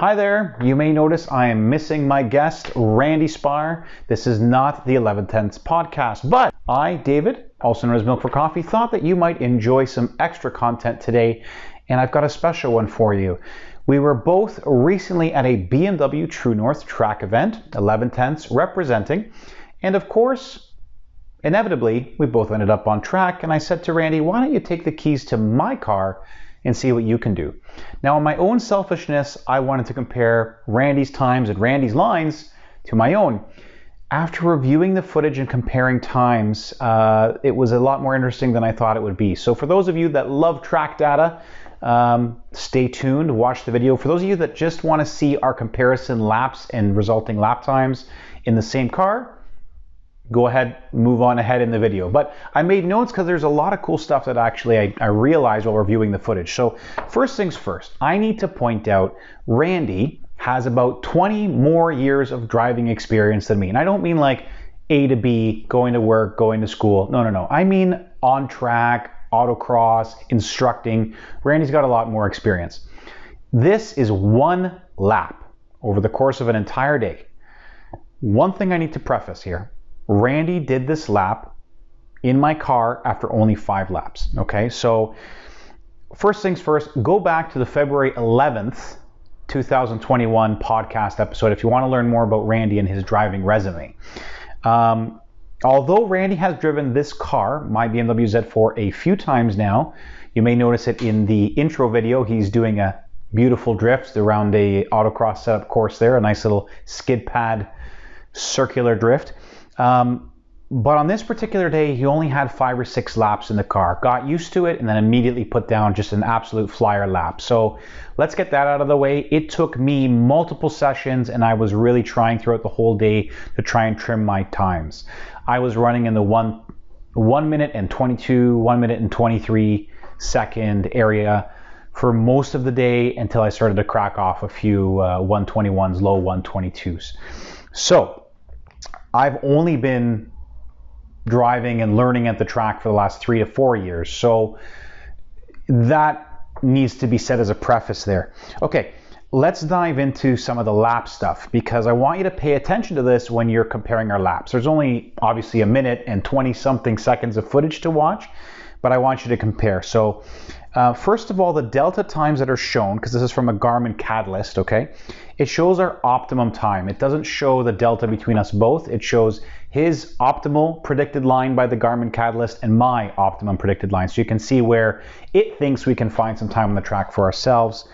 Hi there. You may notice I am missing my guest, Randy Spire. This is not the 11Tenths podcast, but I, David, also known as Milk for Coffee, thought that you might enjoy some extra content today, and I've got a special one for you. We were both recently at a BMW True North track event, 11Tenths representing, and of course, inevitably, we both ended up on track, and I said to Randy, why don't you take the keys to my car and see what you can do. Now, in my own selfishness, I wanted to compare Randy's times and Randy's lines to my own. After reviewing the footage and comparing times, it was a lot more interesting than I thought it would be. So for those of you that love track data, stay tuned, watch the video. For those of you that just want to see our comparison laps and resulting lap times in the same car, go ahead, move on ahead in the video. But I made notes because there's a lot of cool stuff that actually I realized while reviewing the footage. So first things first, I need to point out Randy has about 20 more years of driving experience than me. And I don't mean like A to B, going to work, going to school. No. I mean on track, autocross, instructing. Randy's got a lot more experience. This is one lap over the course of an entire day. One thing I need to preface here. Randy did this lap in my car after only 5 laps, okay? So first things first, go back to the February 11th, 2021 podcast episode if you want to learn more about Randy and his driving resume. Although Randy has driven this car, my BMW Z4, a few times now, you may notice it in the intro video. He's doing a beautiful drift around a autocross setup course there, a nice little skid pad circular drift. But on this particular day, he only had 5 or 6 laps in the car, got used to it, and then immediately put down just an absolute flyer lap. So let's get that out of the way. It took me multiple sessions, and I was really trying throughout the whole day to try and trim my times. I was running in the 1 minute and 22, 1 minute and 23 second area for most of the day until I started to crack off a few 121s, low 122s. So I've only been driving and learning at the track for the last 3 to 4 years. So that needs to be said as a preface there. Okay, let's dive into some of the lap stuff because I want you to pay attention to this when you're comparing our laps. There's only obviously a minute and 20 something seconds of footage to watch, but I want you to compare. So first of all, the delta times that are shown, because this is from a Garmin Catalyst, okay? It shows our optimum time. It doesn't show the delta between us both. It shows his optimal predicted line by the Garmin Catalyst and my optimum predicted line. So you can see where it thinks we can find some time on the track for ourselves.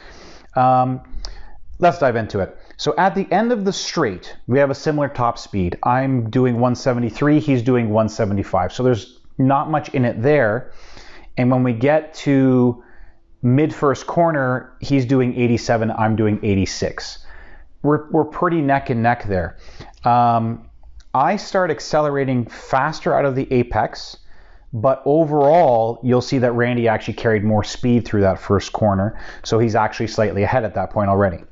Let's dive into it. So at the end of the straight, we have a similar top speed. I'm doing 173, he's doing 175. So there's not much in it there. And when we get to mid first corner, he's doing 87, I'm doing 86. We're pretty neck and neck there. I start accelerating faster out of the apex, but overall, you'll see that Randy actually carried more speed through that first corner, so he's actually slightly ahead at that point already.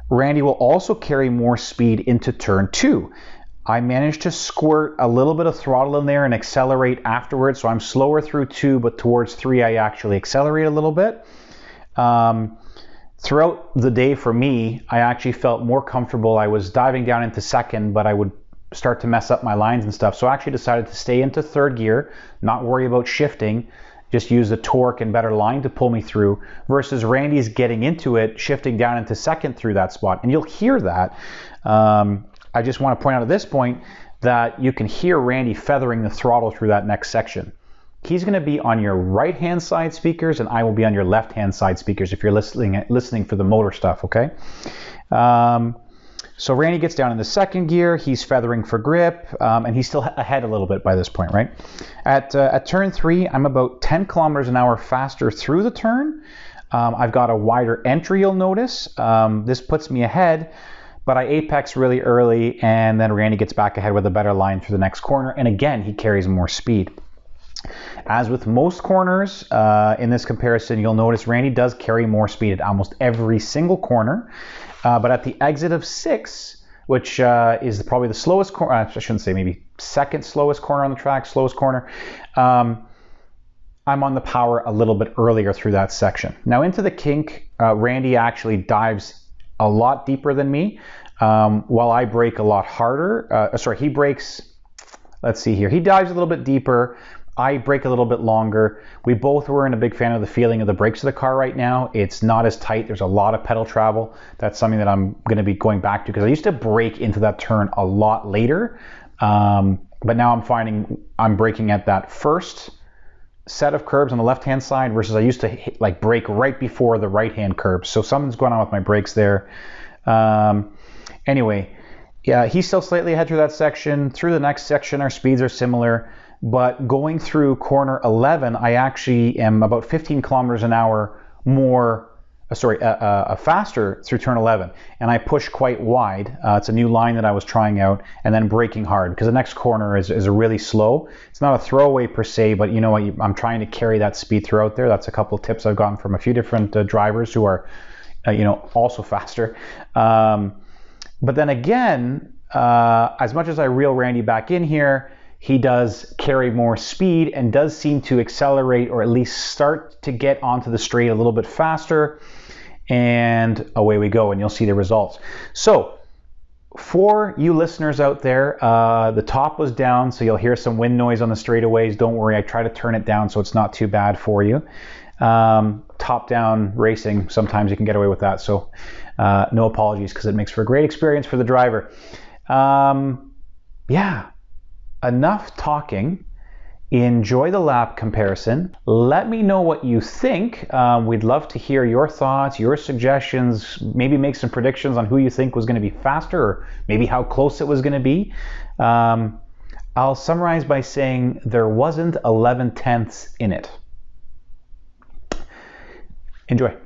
Randy will also carry more speed into turn 2. I managed to squirt a little bit of throttle in there and accelerate afterwards, so I'm slower through 2, but towards 3 I actually accelerate a little bit. Throughout the day for me, I actually felt more comfortable. I was diving down into second, but I would start to mess up my lines and stuff, so I actually decided to stay into third gear, not worry about shifting, just use the torque and better line to pull me through, versus Randy's getting into it, shifting down into second through that spot, and you'll hear that. I just want to point out at this point that you can hear Randy feathering the throttle through that next section. He's going to be on your right-hand side speakers, and I will be on your left-hand side speakers if you're listening for the motor stuff, okay? So Randy gets down in the second gear. He's feathering for grip, and he's still ahead a little bit by this point, right? At turn 3, I'm about 10 kilometers an hour faster through the turn. I've got a wider entry, you'll notice. This puts me ahead, but I apex really early, and then Randy gets back ahead with a better line through the next corner, and again, he carries more speed. As with most corners in this comparison, you'll notice Randy does carry more speed at almost every single corner, but at the exit of 6, which is probably the slowest corner, I shouldn't say, maybe second slowest corner on the track, slowest corner, I'm on the power a little bit earlier through that section. Now into the kink, Randy actually dives a lot deeper than me, while I brake a lot harder. He brakes, let's see here, he dives a little bit deeper. I brake a little bit longer. We both weren't a big fan of the feeling of the brakes of the car right now. It's not as tight. There's a lot of pedal travel. That's something that I'm going to be going back to because I used to brake into that turn a lot later. But now I'm finding I'm braking at that first set of curbs on the left-hand side versus I used to brake right before the right-hand curbs. So something's going on with my brakes there. Anyway, yeah, he's still slightly ahead through that section. Through the next section, our speeds are similar. But going through corner 11, I actually am about 15 kilometers an hour faster through turn 11. And I push quite wide. It's a new line that I was trying out, and then braking hard because the next corner is really slow. It's not a throwaway per se, but you know what? I'm trying to carry that speed throughout there. That's a couple of tips I've gotten from a few different drivers who are, also faster. But then again, as much as I reel Randy back in here, he does carry more speed and does seem to accelerate or at least start to get onto the straight a little bit faster. And away we go, and you'll see the results. So for you listeners out there, the top was down, so you'll hear some wind noise on the straightaways. Don't worry, I try to turn it down so it's not too bad for you. Top-down racing, sometimes you can get away with that. So no apologies because it makes for a great experience for the driver. Yeah. Enough talking. Enjoy the lap comparison. Let me know what you think. We'd love to hear your thoughts, your suggestions, maybe make some predictions on who you think was going to be faster or maybe how close it was going to be. I'll summarize by saying there wasn't 11/10ths in it. Enjoy.